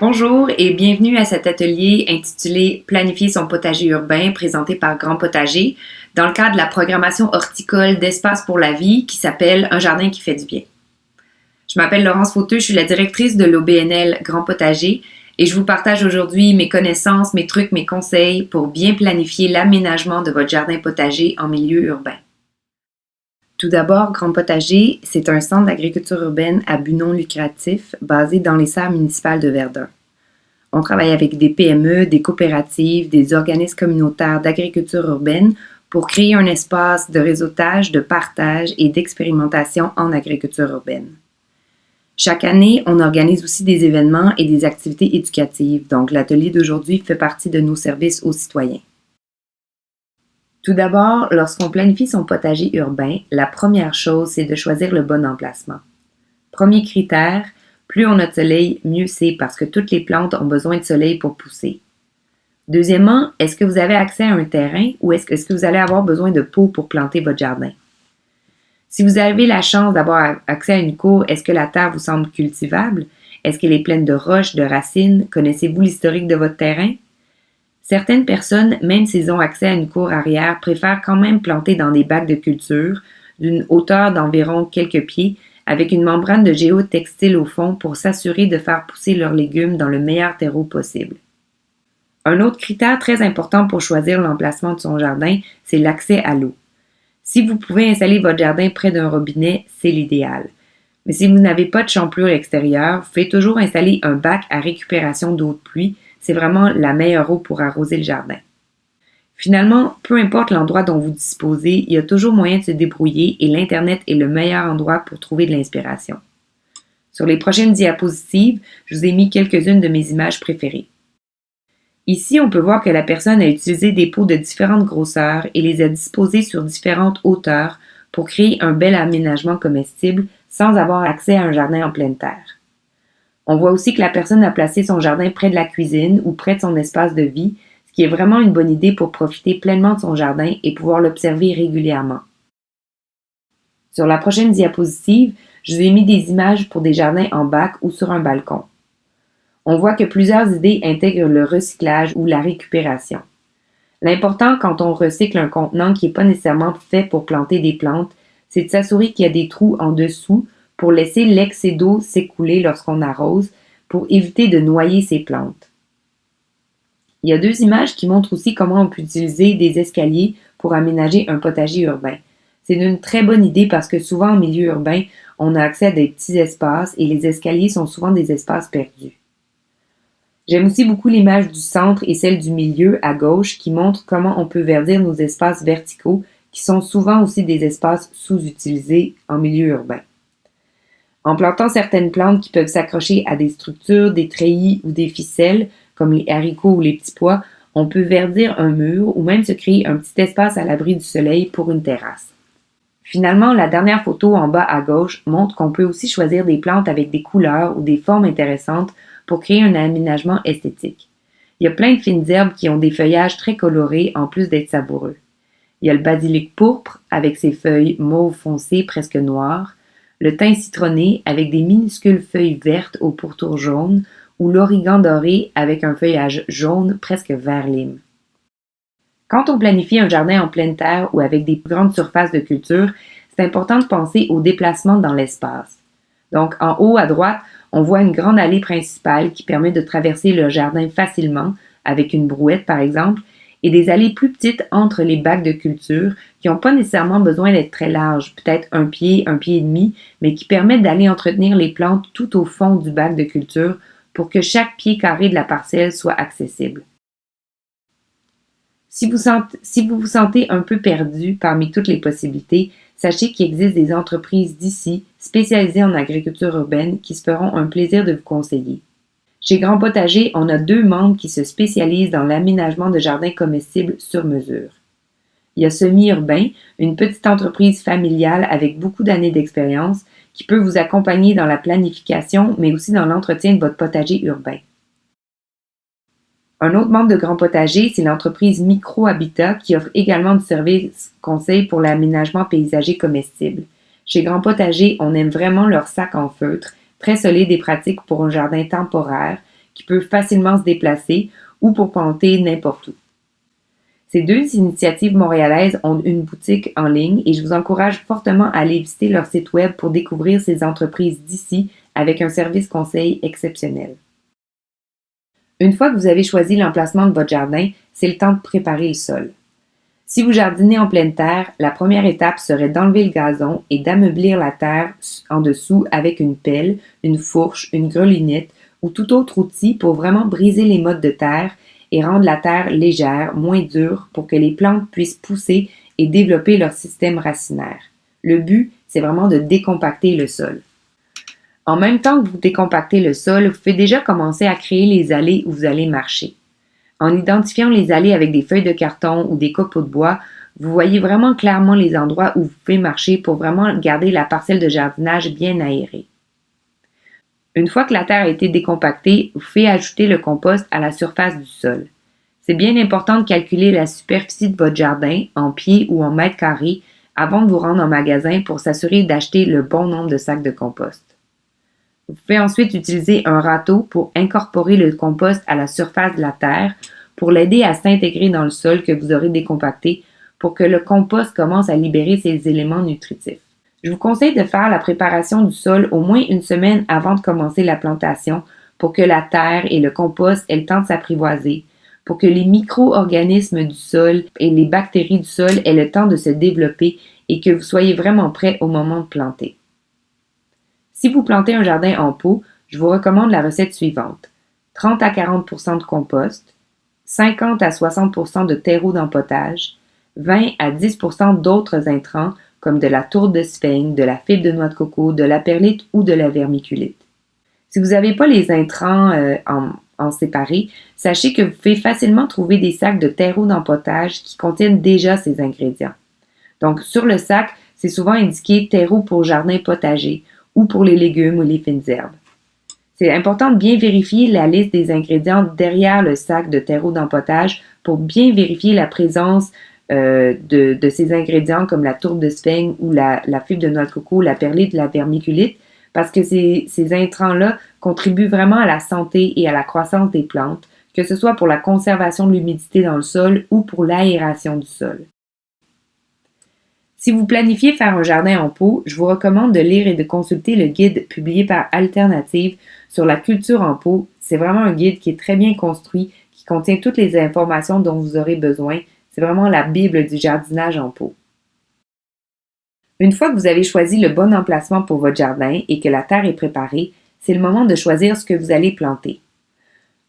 Bonjour et bienvenue à cet atelier intitulé Planifier son potager urbain présenté par Grand Potager dans le cadre de la programmation horticole d'Espace pour la vie qui s'appelle Un jardin qui fait du bien. Je m'appelle Laurence Fauteux, je suis la directrice de l'OBNL Grand Potager et je vous partage aujourd'hui mes connaissances, mes trucs, mes conseils pour bien planifier l'aménagement de votre jardin potager en milieu urbain. Tout d'abord, Grand Potager, c'est un centre d'agriculture urbaine à but non lucratif basé dans les serres municipales de Verdun. On travaille avec des PME, des coopératives, des organismes communautaires d'agriculture urbaine pour créer un espace de réseautage, de partage et d'expérimentation en agriculture urbaine. Chaque année, on organise aussi des événements et des activités éducatives, donc l'atelier d'aujourd'hui fait partie de nos services aux citoyens. Tout d'abord, lorsqu'on planifie son potager urbain, la première chose, c'est de choisir le bon emplacement. Premier critère, plus on a de soleil, mieux c'est parce que toutes les plantes ont besoin de soleil pour pousser. Deuxièmement, est-ce que vous avez accès à un terrain ou est-ce que vous allez avoir besoin de pots pour planter votre jardin? Si vous avez la chance d'avoir accès à une cour, est-ce que la terre vous semble cultivable? Est-ce qu'elle est pleine de roches, de racines? Connaissez-vous l'historique de votre terrain? Certaines personnes, même s'ils ont accès à une cour arrière, préfèrent quand même planter dans des bacs de culture d'une hauteur d'environ quelques pieds avec une membrane de géotextile au fond pour s'assurer de faire pousser leurs légumes dans le meilleur terreau possible. Un autre critère très important pour choisir l'emplacement de son jardin, c'est l'accès à l'eau. Si vous pouvez installer votre jardin près d'un robinet, c'est l'idéal. Mais si vous n'avez pas de champlure extérieure, vous pouvez toujours installer un bac à récupération d'eau de pluie. C'est vraiment la meilleure eau pour arroser le jardin. Finalement, peu importe l'endroit dont vous disposez, il y a toujours moyen de se débrouiller et l'Internet est le meilleur endroit pour trouver de l'inspiration. Sur les prochaines diapositives, je vous ai mis quelques-unes de mes images préférées. Ici, on peut voir que la personne a utilisé des pots de différentes grosseurs et les a disposés sur différentes hauteurs pour créer un bel aménagement comestible sans avoir accès à un jardin en pleine terre. On voit aussi que la personne a placé son jardin près de la cuisine ou près de son espace de vie, ce qui est vraiment une bonne idée pour profiter pleinement de son jardin et pouvoir l'observer régulièrement. Sur la prochaine diapositive, je vous ai mis des images pour des jardins en bac ou sur un balcon. On voit que plusieurs idées intègrent le recyclage ou la récupération. L'important quand on recycle un contenant qui n'est pas nécessairement fait pour planter des plantes, c'est de s'assurer qu'il y a des trous en dessous pour laisser l'excès d'eau s'écouler lorsqu'on arrose pour éviter de noyer ces plantes. Il y a deux images qui montrent aussi comment on peut utiliser des escaliers pour aménager un potager urbain. C'est une très bonne idée parce que souvent en milieu urbain, on a accès à des petits espaces et les escaliers sont souvent des espaces perdus. J'aime aussi beaucoup l'image du centre et celle du milieu à gauche qui montre comment on peut verdir nos espaces verticaux qui sont souvent aussi des espaces sous-utilisés en milieu urbain. En plantant certaines plantes qui peuvent s'accrocher à des structures, des treillis ou des ficelles, comme les haricots ou les petits pois, on peut verdir un mur ou même se créer un petit espace à l'abri du soleil pour une terrasse. Finalement, la dernière photo en bas à gauche montre qu'on peut aussi choisir des plantes avec des couleurs ou des formes intéressantes pour créer un aménagement esthétique. Il y a plein de fines herbes qui ont des feuillages très colorés en plus d'être savoureux. Il y a le basilic pourpre avec ses feuilles mauve foncé presque noires, le thym citronné avec des minuscules feuilles vertes au pourtour jaune ou l'origan doré avec un feuillage jaune presque vert lime. Quand on planifie un jardin en pleine terre ou avec des grandes surfaces de culture, c'est important de penser au déplacement dans l'espace. Donc, en haut à droite, on voit une grande allée principale qui permet de traverser le jardin facilement, avec une brouette par exemple, et des allées plus petites entre les bacs de culture qui n'ont pas nécessairement besoin d'être très larges, peut-être un pied et demi, mais qui permettent d'aller entretenir les plantes tout au fond du bac de culture pour que chaque pied carré de la parcelle soit accessible. Si vous vous sentez un peu perdu parmi toutes les possibilités, sachez qu'il existe des entreprises d'ici spécialisées en agriculture urbaine qui se feront un plaisir de vous conseiller. Chez Grand Potager, on a 2 membres qui se spécialisent dans l'aménagement de jardins comestibles sur mesure. Il y a Semi-Urbain, une petite entreprise familiale avec beaucoup d'années d'expérience qui peut vous accompagner dans la planification, mais aussi dans l'entretien de votre potager urbain. Un autre membre de Grand Potager, c'est l'entreprise Micro-Habitat qui offre également du service conseil pour l'aménagement paysager comestible. Chez Grand Potager, on aime vraiment leur sac en feutre, très solide et pratique pour un jardin temporaire, qui peut facilement se déplacer ou pour planter n'importe où. Ces deux initiatives montréalaises ont une boutique en ligne et je vous encourage fortement à aller visiter leur site web pour découvrir ces entreprises d'ici avec un service conseil exceptionnel. Une fois que vous avez choisi l'emplacement de votre jardin, c'est le temps de préparer le sol. Si vous jardinez en pleine terre, la première étape serait d'enlever le gazon et d'ameublir la terre en dessous avec une pelle, une fourche, une grelinette ou tout autre outil pour vraiment briser les mottes de terre et rendre la terre légère, moins dure pour que les plantes puissent pousser et développer leur système racinaire. Le but, c'est vraiment de décompacter le sol. En même temps que vous décompactez le sol, vous pouvez déjà commencer à créer les allées où vous allez marcher. En identifiant les allées avec des feuilles de carton ou des copeaux de bois, vous voyez vraiment clairement les endroits où vous pouvez marcher pour vraiment garder la parcelle de jardinage bien aérée. Une fois que la terre a été décompactée, vous pouvez ajouter le compost à la surface du sol. C'est bien important de calculer la superficie de votre jardin en pieds ou en mètres carrés avant de vous rendre en magasin pour s'assurer d'acheter le bon nombre de sacs de compost. Vous pouvez ensuite utiliser un râteau pour incorporer le compost à la surface de la terre pour l'aider à s'intégrer dans le sol que vous aurez décompacté pour que le compost commence à libérer ses éléments nutritifs. Je vous conseille de faire la préparation du sol au moins une semaine avant de commencer la plantation pour que la terre et le compost aient le temps de s'apprivoiser, pour que les micro-organismes du sol et les bactéries du sol aient le temps de se développer et que vous soyez vraiment prêt au moment de planter. Si vous plantez un jardin en pot, je vous recommande la recette suivante. 30 à 40 % de compost, 50 à 60 % de terreau d'empotage, 20 à 10 % d'autres intrants comme de la tourte de sphaigne, de la fibre de noix de coco, de la perlite ou de la vermiculite. Si vous n'avez pas les intrants en séparé, sachez que vous pouvez facilement trouver des sacs de terreau d'empotage qui contiennent déjà ces ingrédients. Donc, sur le sac, c'est souvent indiqué terreau pour jardin potager ou pour les légumes ou les fines herbes. C'est important de bien vérifier la liste des ingrédients derrière le sac de terreau d'empotage pour bien vérifier la présence de ces ingrédients comme la tourte de sphaigne ou la fibre de noix de coco, la perlite, la vermiculite, parce que ces intrants-là contribuent vraiment à la santé et à la croissance des plantes, que ce soit pour la conservation de l'humidité dans le sol ou pour l'aération du sol. Si vous planifiez faire un jardin en pot, je vous recommande de lire et de consulter le guide publié par Alternative sur la culture en pot. C'est vraiment un guide qui est très bien construit, qui contient toutes les informations dont vous aurez besoin. C'est vraiment la Bible du jardinage en pot. Une fois que vous avez choisi le bon emplacement pour votre jardin et que la terre est préparée, c'est le moment de choisir ce que vous allez planter.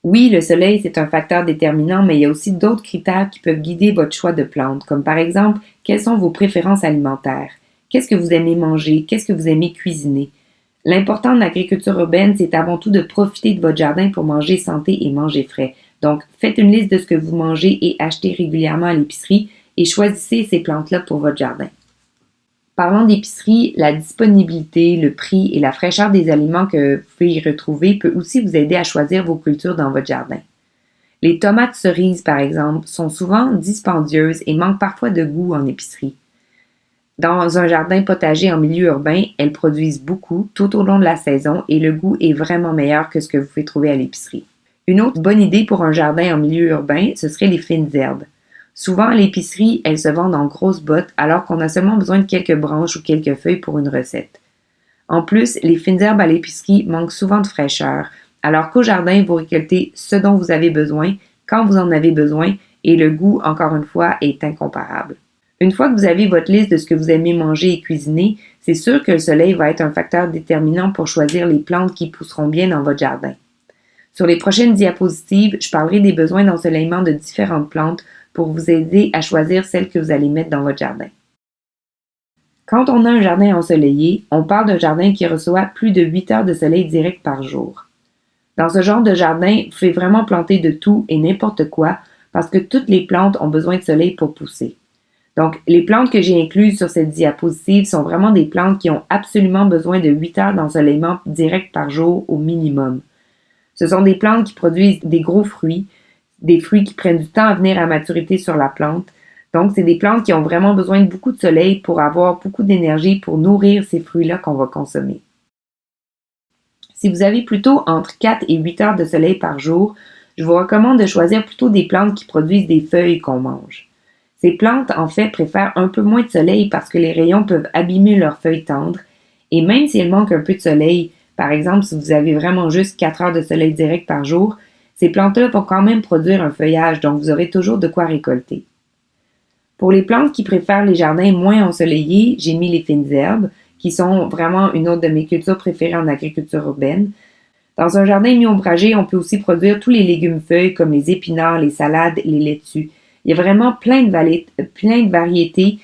Oui, le soleil, c'est un facteur déterminant, mais il y a aussi d'autres critères qui peuvent guider votre choix de plantes, comme par exemple, quelles sont vos préférences alimentaires? Qu'est-ce que vous aimez manger? Qu'est-ce que vous aimez cuisiner? L'important en agriculture urbaine, c'est avant tout de profiter de votre jardin pour manger santé et manger frais. Donc, faites une liste de ce que vous mangez et achetez régulièrement à l'épicerie et choisissez ces plantes-là pour votre jardin. Parlant d'épicerie, la disponibilité, le prix et la fraîcheur des aliments que vous pouvez y retrouver peut aussi vous aider à choisir vos cultures dans votre jardin. Les tomates cerises, par exemple, sont souvent dispendieuses et manquent parfois de goût en épicerie. Dans un jardin potager en milieu urbain, elles produisent beaucoup tout au long de la saison et le goût est vraiment meilleur que ce que vous pouvez trouver à l'épicerie. Une autre bonne idée pour un jardin en milieu urbain, ce serait les fines herbes. Souvent, à l'épicerie, elles se vendent en grosses bottes alors qu'on a seulement besoin de quelques branches ou quelques feuilles pour une recette. En plus, les fines herbes à l'épicerie manquent souvent de fraîcheur, alors qu'au jardin, vous récoltez ce dont vous avez besoin, quand vous en avez besoin, et le goût, encore une fois, est incomparable. Une fois que vous avez votre liste de ce que vous aimez manger et cuisiner, c'est sûr que le soleil va être un facteur déterminant pour choisir les plantes qui pousseront bien dans votre jardin. Sur les prochaines diapositives, je parlerai des besoins d'ensoleillement de différentes plantes pour vous aider à choisir celles que vous allez mettre dans votre jardin. Quand on a un jardin ensoleillé, on parle d'un jardin qui reçoit plus de 8 heures de soleil direct par jour. Dans ce genre de jardin, vous pouvez vraiment planter de tout et n'importe quoi parce que toutes les plantes ont besoin de soleil pour pousser. Donc, les plantes que j'ai incluses sur cette diapositive sont vraiment des plantes qui ont absolument besoin de 8 heures d'ensoleillement direct par jour au minimum. Ce sont des plantes qui produisent des gros fruits, des fruits qui prennent du temps à venir à maturité sur la plante. Donc, c'est des plantes qui ont vraiment besoin de beaucoup de soleil pour avoir beaucoup d'énergie pour nourrir ces fruits-là qu'on va consommer. Si vous avez plutôt entre 4 et 8 heures de soleil par jour, je vous recommande de choisir plutôt des plantes qui produisent des feuilles qu'on mange. Ces plantes, en fait, préfèrent un peu moins de soleil parce que les rayons peuvent abîmer leurs feuilles tendres. Et même si elles manquent un peu de soleil, par exemple si vous avez vraiment juste 4 heures de soleil direct par jour, ces plantes-là vont quand même produire un feuillage, donc vous aurez toujours de quoi récolter. Pour les plantes qui préfèrent les jardins moins ensoleillés, j'ai mis les fines herbes, qui sont vraiment une autre de mes cultures préférées en agriculture urbaine. Dans un jardin mi-ombragé, on peut aussi produire tous les légumes-feuilles comme les épinards, les salades, les laitues. Il y a vraiment plein de variétés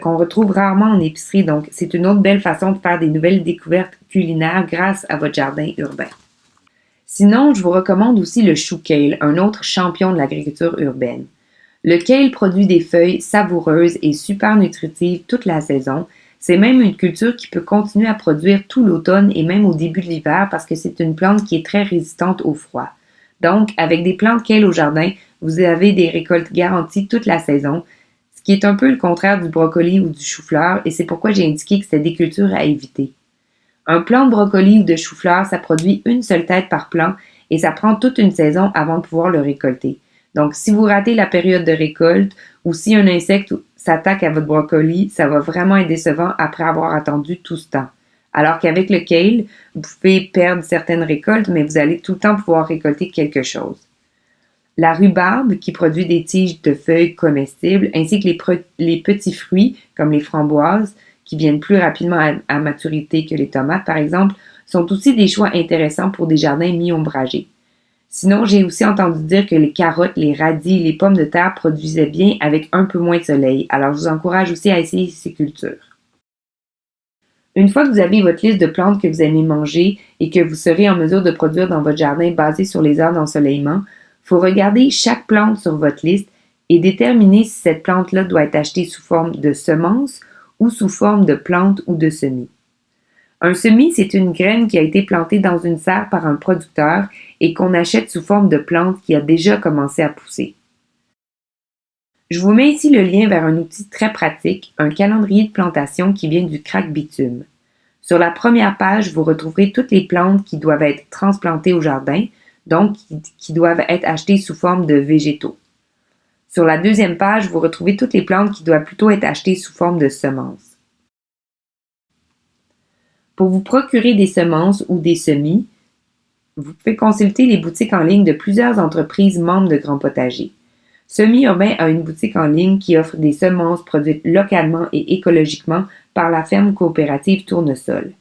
qu'on retrouve rarement en épicerie, donc c'est une autre belle façon de faire des nouvelles découvertes culinaires grâce à votre jardin urbain. Sinon, je vous recommande aussi le chou kale, un autre champion de l'agriculture urbaine. Le kale produit des feuilles savoureuses et super nutritives toute la saison. C'est même une culture qui peut continuer à produire tout l'automne et même au début de l'hiver parce que c'est une plante qui est très résistante au froid. Donc, avec des plantes kale au jardin, vous avez des récoltes garanties toute la saison, ce qui est un peu le contraire du brocoli ou du chou-fleur, et c'est pourquoi j'ai indiqué que c'était des cultures à éviter. Un plant de brocoli ou de chou-fleur, ça produit une seule tête par plant et ça prend toute une saison avant de pouvoir le récolter. Donc, si vous ratez la période de récolte ou si un insecte s'attaque à votre brocoli, ça va vraiment être décevant après avoir attendu tout ce temps. Alors qu'avec le kale, vous pouvez perdre certaines récoltes, mais vous allez tout le temps pouvoir récolter quelque chose. La rhubarbe, qui produit des tiges de feuilles comestibles, ainsi que les petits fruits, comme les framboises, qui viennent plus rapidement à maturité que les tomates, par exemple, sont aussi des choix intéressants pour des jardins mi-ombragés. Sinon, j'ai aussi entendu dire que les carottes, les radis, les pommes de terre produisaient bien avec un peu moins de soleil, alors je vous encourage aussi à essayer ces cultures. Une fois que vous avez votre liste de plantes que vous aimez manger et que vous serez en mesure de produire dans votre jardin basé sur les heures d'ensoleillement, il faut regarder chaque plante sur votre liste et déterminer si cette plante-là doit être achetée sous forme de semence ou sous forme de plante ou de semis. Un semis, c'est une graine qui a été plantée dans une serre par un producteur et qu'on achète sous forme de plante qui a déjà commencé à pousser. Je vous mets ici le lien vers un outil très pratique, un calendrier de plantation qui vient du Crack Bitume. Sur la première page, vous retrouverez toutes les plantes qui doivent être transplantées au jardin, donc qui doivent être achetées sous forme de végétaux. Sur la deuxième page, vous retrouvez toutes les plantes qui doivent plutôt être achetées sous forme de semences. Pour vous procurer des semences ou des semis, vous pouvez consulter les boutiques en ligne de plusieurs entreprises membres de Grands Potagers. Semi Urbain a une boutique en ligne qui offre des semences produites localement et écologiquement par la ferme coopérative Tournesol.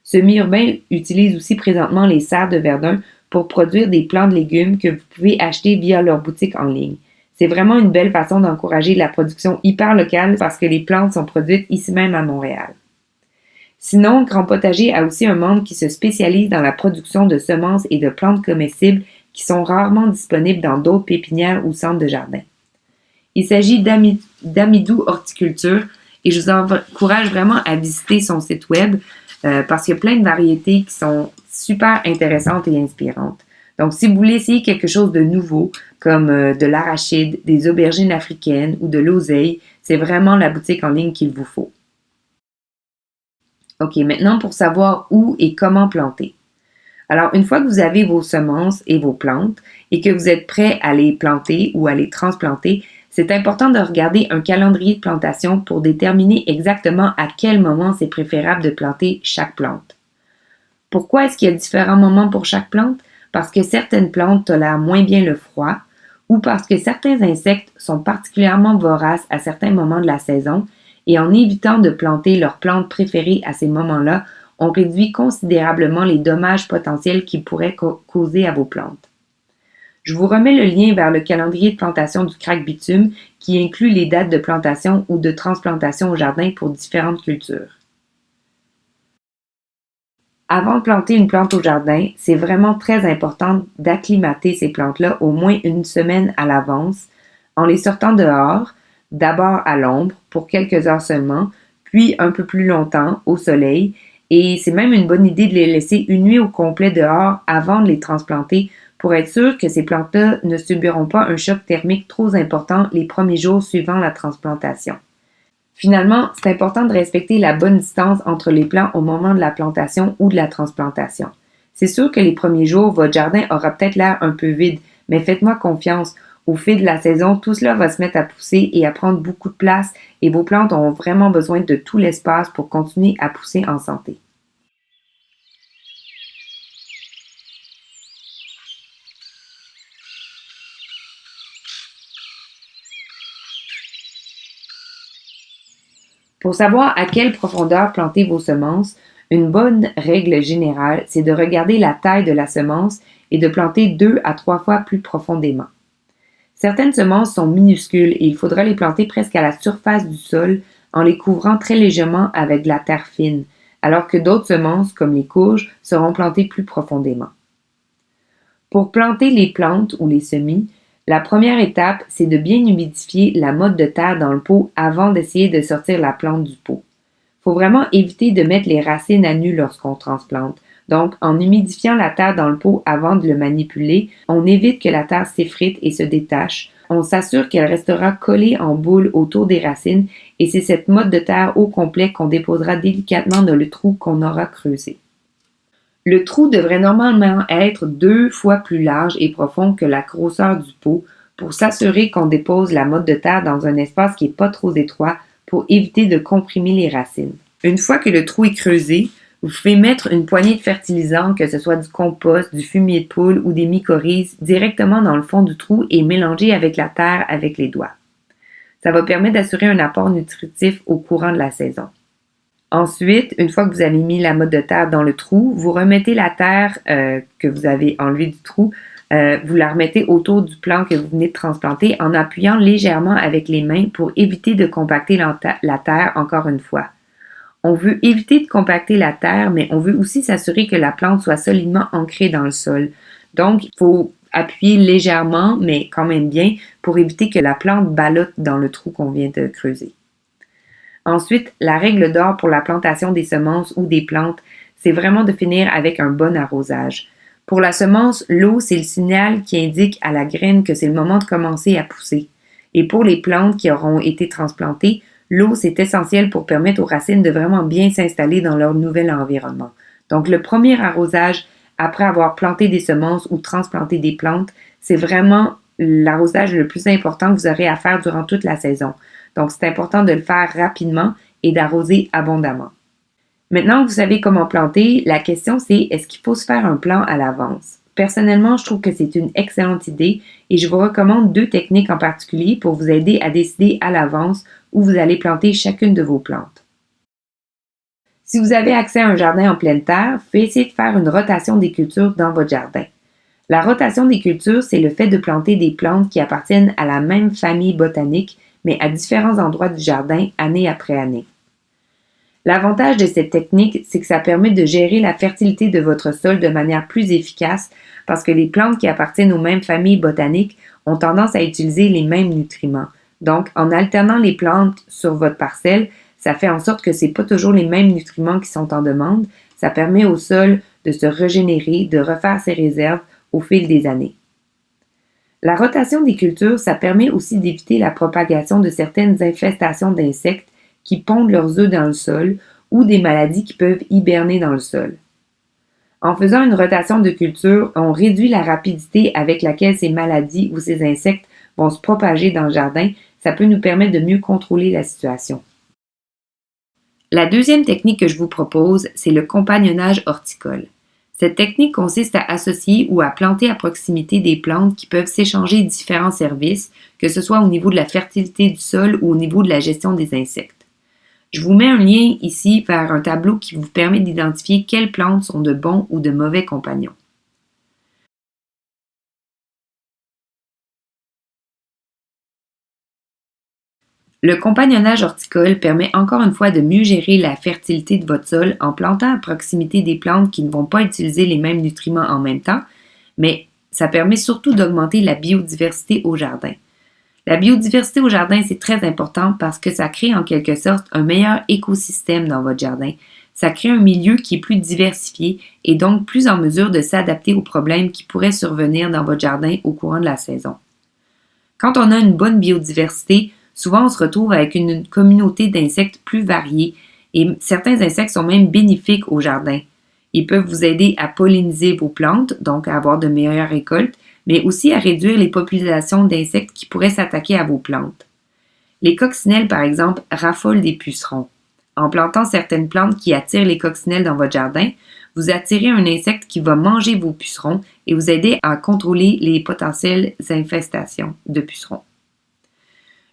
Semi Urbain utilise aussi présentement les serres de Verdun pour produire des plants de légumes que vous pouvez acheter via leur boutique en ligne. C'est vraiment une belle façon d'encourager la production hyper locale parce que les plantes sont produites ici même à Montréal. Sinon, Grand Potager a aussi un membre qui se spécialise dans la production de semences et de plantes comestibles qui sont rarement disponibles dans d'autres pépinières ou centres de jardin. Il s'agit d'Amidou Horticulture et je vous encourage vraiment à visiter son site web parce qu'il y a plein de variétés qui sont super intéressantes et inspirantes. Donc, si vous voulez essayer quelque chose de nouveau, comme de l'arachide, des aubergines africaines ou de l'oseille, c'est vraiment la boutique en ligne qu'il vous faut. OK, maintenant pour savoir où et comment planter. Alors, une fois que vous avez vos semences et vos plantes et que vous êtes prêt à les planter ou à les transplanter, c'est important de regarder un calendrier de plantation pour déterminer exactement à quel moment c'est préférable de planter chaque plante. Pourquoi est-ce qu'il y a différents moments pour chaque plante? Parce que certaines plantes tolèrent moins bien le froid ou parce que certains insectes sont particulièrement voraces à certains moments de la saison et en évitant de planter leurs plantes préférées à ces moments-là, on réduit considérablement les dommages potentiels qu'ils pourraient causer à vos plantes. Je vous remets le lien vers le calendrier de plantation du Crack Bitume qui inclut les dates de plantation ou de transplantation au jardin pour différentes cultures. Avant de planter une plante au jardin, c'est vraiment très important d'acclimater ces plantes-là au moins une semaine à l'avance en les sortant dehors, d'abord à l'ombre pour quelques heures seulement, puis un peu plus longtemps au soleil. Et c'est même une bonne idée de les laisser une nuit au complet dehors avant de les transplanter pour être sûr que ces plantes-là ne subiront pas un choc thermique trop important les premiers jours suivant la transplantation. Finalement, c'est important de respecter la bonne distance entre les plants au moment de la plantation ou de la transplantation. C'est sûr que les premiers jours, votre jardin aura peut-être l'air un peu vide, mais faites-moi confiance. Au fil de la saison, tout cela va se mettre à pousser et à prendre beaucoup de place et vos plantes ont vraiment besoin de tout l'espace pour continuer à pousser en santé. Pour savoir à quelle profondeur planter vos semences, une bonne règle générale, c'est de regarder la taille de la semence et de planter 2 à 3 fois plus profondément. Certaines semences sont minuscules et il faudra les planter presque à la surface du sol en les couvrant très légèrement avec de la terre fine, alors que d'autres semences, comme les courges, seront plantées plus profondément. Pour planter les plantes ou les semis, la première étape, c'est de bien humidifier la motte de terre dans le pot avant d'essayer de sortir la plante du pot. Il faut vraiment éviter de mettre les racines à nu lorsqu'on transplante. Donc, en humidifiant la terre dans le pot avant de le manipuler, on évite que la terre s'effrite et se détache. On s'assure qu'elle restera collée en boule autour des racines et c'est cette motte de terre au complet qu'on déposera délicatement dans le trou qu'on aura creusé. Le trou devrait normalement être 2 fois plus large et profond que la grosseur du pot pour s'assurer qu'on dépose la motte de terre dans un espace qui n'est pas trop étroit pour éviter de comprimer les racines. Une fois que le trou est creusé, vous pouvez mettre une poignée de fertilisant, que ce soit du compost, du fumier de poule ou des mycorhizes, directement dans le fond du trou et mélanger avec la terre avec les doigts. Ça va permettre d'assurer un apport nutritif au courant de la saison. Ensuite, une fois que vous avez mis la motte de terre dans le trou, vous remettez la terre que vous avez enlevée du trou, vous la remettez autour du plant que vous venez de transplanter en appuyant légèrement avec les mains pour éviter de compacter la terre encore une fois. On veut éviter de compacter la terre, mais on veut aussi s'assurer que la plante soit solidement ancrée dans le sol. Donc, il faut appuyer légèrement, mais quand même bien, pour éviter que la plante ballotte dans le trou qu'on vient de creuser. Ensuite, la règle d'or pour la plantation des semences ou des plantes, c'est vraiment de finir avec un bon arrosage. Pour la semence, l'eau, c'est le signal qui indique à la graine que c'est le moment de commencer à pousser. Et pour les plantes qui auront été transplantées, l'eau, c'est essentiel pour permettre aux racines de vraiment bien s'installer dans leur nouvel environnement. Donc, le premier arrosage, après avoir planté des semences ou transplanté des plantes, c'est vraiment l'arrosage le plus important que vous aurez à faire durant toute la saison. Donc, c'est important de le faire rapidement et d'arroser abondamment. Maintenant que vous savez comment planter, la question c'est est-ce qu'il faut se faire un plan à l'avance? Personnellement, je trouve que c'est une excellente idée et je vous recommande 2 techniques en particulier pour vous aider à décider à l'avance où vous allez planter chacune de vos plantes. Si vous avez accès à un jardin en pleine terre, vous pouvez essayer de faire une rotation des cultures dans votre jardin. La rotation des cultures, c'est le fait de planter des plantes qui appartiennent à la même famille botanique, mais à différents endroits du jardin année après année. L'avantage de cette technique, c'est que ça permet de gérer la fertilité de votre sol de manière plus efficace parce que les plantes qui appartiennent aux mêmes familles botaniques ont tendance à utiliser les mêmes nutriments. Donc, en alternant les plantes sur votre parcelle, ça fait en sorte que ce n'est pas toujours les mêmes nutriments qui sont en demande. Ça permet au sol de se régénérer, de refaire ses réserves au fil des années. La rotation des cultures, ça permet aussi d'éviter la propagation de certaines infestations d'insectes qui pondent leurs œufs dans le sol ou des maladies qui peuvent hiberner dans le sol. En faisant une rotation de culture, on réduit la rapidité avec laquelle ces maladies ou ces insectes vont se propager dans le jardin. Ça peut nous permettre de mieux contrôler la situation. La deuxième technique que je vous propose, c'est le compagnonnage horticole. Cette technique consiste à associer ou à planter à proximité des plantes qui peuvent s'échanger différents services, que ce soit au niveau de la fertilité du sol ou au niveau de la gestion des insectes. Je vous mets un lien ici vers un tableau qui vous permet d'identifier quelles plantes sont de bons ou de mauvais compagnons. Le compagnonnage horticole permet encore une fois de mieux gérer la fertilité de votre sol en plantant à proximité des plantes qui ne vont pas utiliser les mêmes nutriments en même temps, mais ça permet surtout d'augmenter la biodiversité au jardin. La biodiversité au jardin, c'est très important parce que ça crée en quelque sorte un meilleur écosystème dans votre jardin. Ça crée un milieu qui est plus diversifié et donc plus en mesure de s'adapter aux problèmes qui pourraient survenir dans votre jardin au courant de la saison. Quand on a une bonne biodiversité, souvent on se retrouve avec une communauté d'insectes plus variée et certains insectes sont même bénéfiques au jardin. Ils peuvent vous aider à polliniser vos plantes, donc à avoir de meilleures récoltes, mais aussi à réduire les populations d'insectes qui pourraient s'attaquer à vos plantes. Les coccinelles, par exemple, raffolent des pucerons. En plantant certaines plantes qui attirent les coccinelles dans votre jardin, vous attirez un insecte qui va manger vos pucerons et vous aider à contrôler les potentielles infestations de pucerons.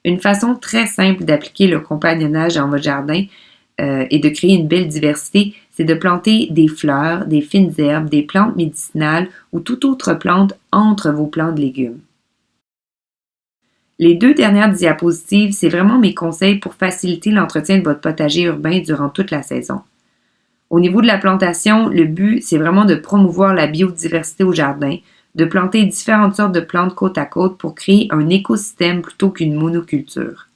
Une façon très simple d'appliquer le compagnonnage dans votre jardin et de créer une belle diversité, c'est de planter des fleurs, des fines herbes, des plantes médicinales ou toute autre plante entre vos plants de légumes. Les 2 dernières diapositives, c'est vraiment mes conseils pour faciliter l'entretien de votre potager urbain durant toute la saison. Au niveau de la plantation, le but, c'est vraiment de promouvoir la biodiversité au jardin, de planter différentes sortes de plantes côte à côte pour créer un écosystème plutôt qu'une monoculture.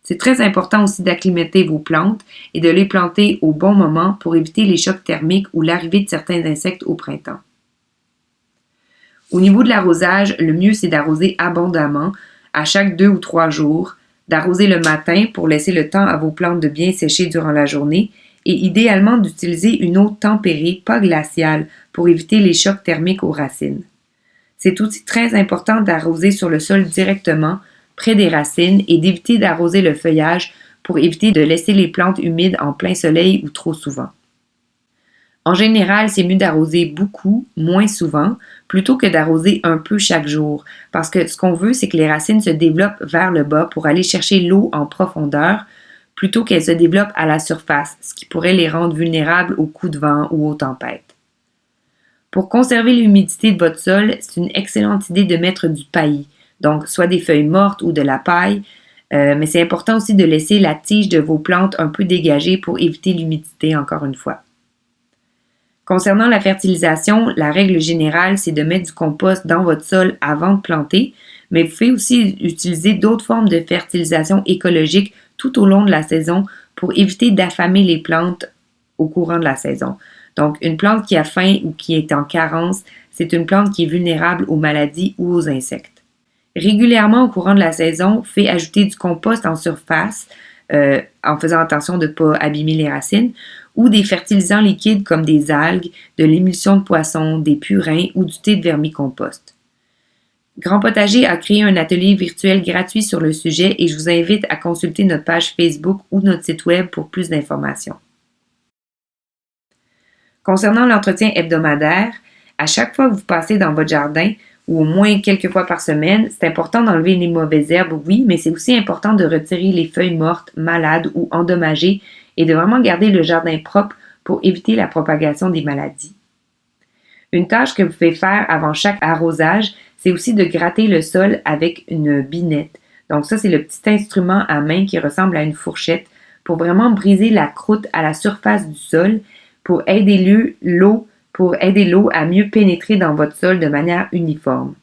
C'est très important aussi d'acclimater vos plantes et de les planter au bon moment pour éviter les chocs thermiques ou l'arrivée de certains insectes au printemps. Au niveau de l'arrosage, le mieux c'est d'arroser abondamment à chaque 2 ou 3 jours, d'arroser le matin pour laisser le temps à vos plantes de bien sécher durant la journée et idéalement d'utiliser une eau tempérée, pas glaciale, pour éviter les chocs thermiques aux racines. C'est aussi très important d'arroser sur le sol directement, près des racines, et d'éviter d'arroser le feuillage pour éviter de laisser les plantes humides en plein soleil ou trop souvent. En général, c'est mieux d'arroser beaucoup, moins souvent, plutôt que d'arroser un peu chaque jour, parce que ce qu'on veut, c'est que les racines se développent vers le bas pour aller chercher l'eau en profondeur, plutôt qu'elles se développent à la surface, ce qui pourrait les rendre vulnérables aux coups de vent ou aux tempêtes. Pour conserver l'humidité de votre sol, c'est une excellente idée de mettre du paillis, donc soit des feuilles mortes ou de la paille, mais c'est important aussi de laisser la tige de vos plantes un peu dégagée pour éviter l'humidité encore une fois. Concernant la fertilisation, la règle générale, c'est de mettre du compost dans votre sol avant de planter, mais vous pouvez aussi utiliser d'autres formes de fertilisation écologique tout au long de la saison pour éviter d'affamer les plantes au courant de la saison. Donc, une plante qui a faim ou qui est en carence, c'est une plante qui est vulnérable aux maladies ou aux insectes. Régulièrement au courant de la saison, vous pouvez ajouter du compost en surface en faisant attention de ne pas abîmer les racines, ou des fertilisants liquides comme des algues, de l'émulsion de poisson, des purins ou du thé de vermicompost. Grand Potager a créé un atelier virtuel gratuit sur le sujet et je vous invite à consulter notre page Facebook ou notre site web pour plus d'informations. Concernant l'entretien hebdomadaire, à chaque fois que vous passez dans votre jardin, ou au moins quelques fois par semaine, c'est important d'enlever les mauvaises herbes, oui, mais c'est aussi important de retirer les feuilles mortes, malades ou endommagées et de vraiment garder le jardin propre pour éviter la propagation des maladies. Une tâche que vous pouvez faire avant chaque arrosage, c'est aussi de gratter le sol avec une binette. Donc ça, c'est le petit instrument à main qui ressemble à une fourchette pour vraiment briser la croûte à la surface du sol pour aider l'eau à mieux pénétrer dans votre sol de manière uniforme.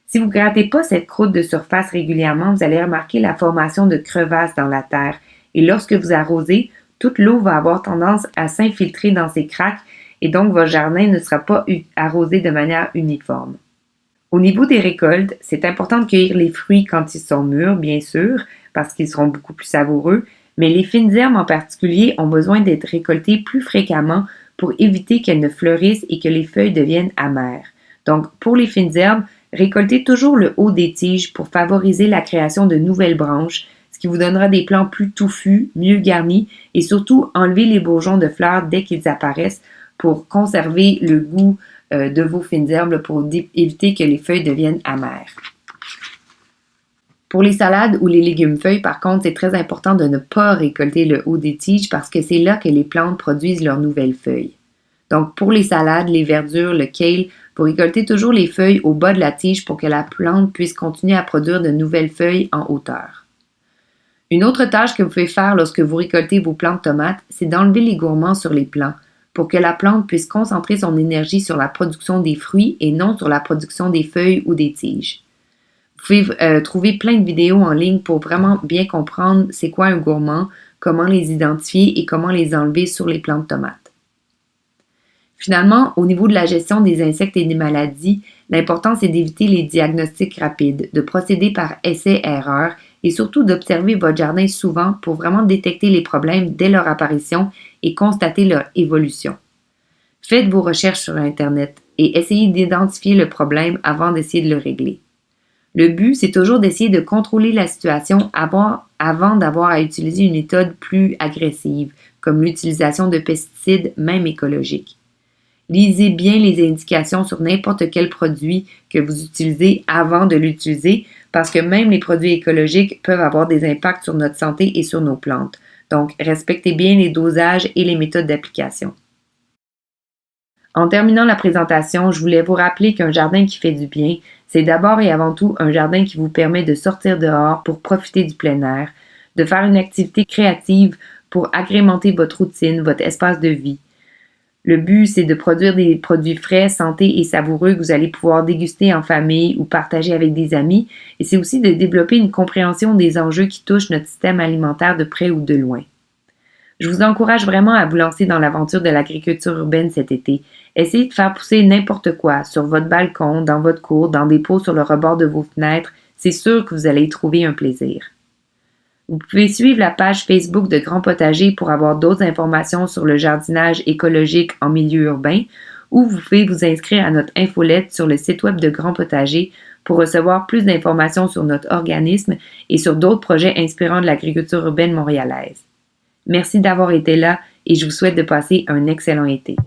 Si vous ne grattez pas cette croûte de surface régulièrement, vous allez remarquer la formation de crevasses dans la terre. Et lorsque vous arrosez, toute l'eau va avoir tendance à s'infiltrer dans ces craques et donc votre jardin ne sera pas arrosé de manière uniforme. Au niveau des récoltes, c'est important de cueillir les fruits quand ils sont mûrs, bien sûr, parce qu'ils seront beaucoup plus savoureux, mais les fines herbes en particulier ont besoin d'être récoltées plus fréquemment pour éviter qu'elles ne fleurissent et que les feuilles deviennent amères. Donc, pour les fines herbes, récoltez toujours le haut des tiges pour favoriser la création de nouvelles branches, ce qui vous donnera des plants plus touffus, mieux garnis et surtout enlever les bourgeons de fleurs dès qu'ils apparaissent pour conserver le goût de vos fines herbes pour éviter que les feuilles deviennent amères. Pour les salades ou les légumes-feuilles, par contre, c'est très important de ne pas récolter le haut des tiges parce que c'est là que les plantes produisent leurs nouvelles feuilles. Donc, pour les salades, les verdures, le kale, vous récoltez toujours les feuilles au bas de la tige pour que la plante puisse continuer à produire de nouvelles feuilles en hauteur. Une autre tâche que vous pouvez faire lorsque vous récoltez vos plants de tomates, c'est d'enlever les gourmands sur les plants pour que la plante puisse concentrer son énergie sur la production des fruits et non sur la production des feuilles ou des tiges. Vous pouvez trouver plein de vidéos en ligne pour vraiment bien comprendre c'est quoi un gourmand, comment les identifier et comment les enlever sur les plants de tomates. Finalement, au niveau de la gestion des insectes et des maladies, l'important c'est d'éviter les diagnostics rapides, de procéder par essai-erreur et surtout d'observer votre jardin souvent pour vraiment détecter les problèmes dès leur apparition et constater leur évolution. Faites vos recherches sur Internet et essayez d'identifier le problème avant d'essayer de le régler. Le but, c'est toujours d'essayer de contrôler la situation avant d'avoir à utiliser une méthode plus agressive, comme l'utilisation de pesticides, même écologiques. Lisez bien les indications sur n'importe quel produit que vous utilisez avant de l'utiliser, parce que même les produits écologiques peuvent avoir des impacts sur notre santé et sur nos plantes. Donc, respectez bien les dosages et les méthodes d'application. En terminant la présentation, je voulais vous rappeler qu'un jardin qui fait du bien, c'est d'abord et avant tout un jardin qui vous permet de sortir dehors pour profiter du plein air, de faire une activité créative pour agrémenter votre routine, votre espace de vie. Le but, c'est de produire des produits frais, santé et savoureux que vous allez pouvoir déguster en famille ou partager avec des amis. Et c'est aussi de développer une compréhension des enjeux qui touchent notre système alimentaire de près ou de loin. Je vous encourage vraiment à vous lancer dans l'aventure de l'agriculture urbaine cet été. Essayez de faire pousser n'importe quoi sur votre balcon, dans votre cour, dans des pots sur le rebord de vos fenêtres. C'est sûr que vous allez y trouver un plaisir. Vous pouvez suivre la page Facebook de Grand Potager pour avoir d'autres informations sur le jardinage écologique en milieu urbain, ou vous pouvez vous inscrire à notre infolette sur le site web de Grand Potager pour recevoir plus d'informations sur notre organisme et sur d'autres projets inspirants de l'agriculture urbaine montréalaise. Merci d'avoir été là et je vous souhaite de passer un excellent été.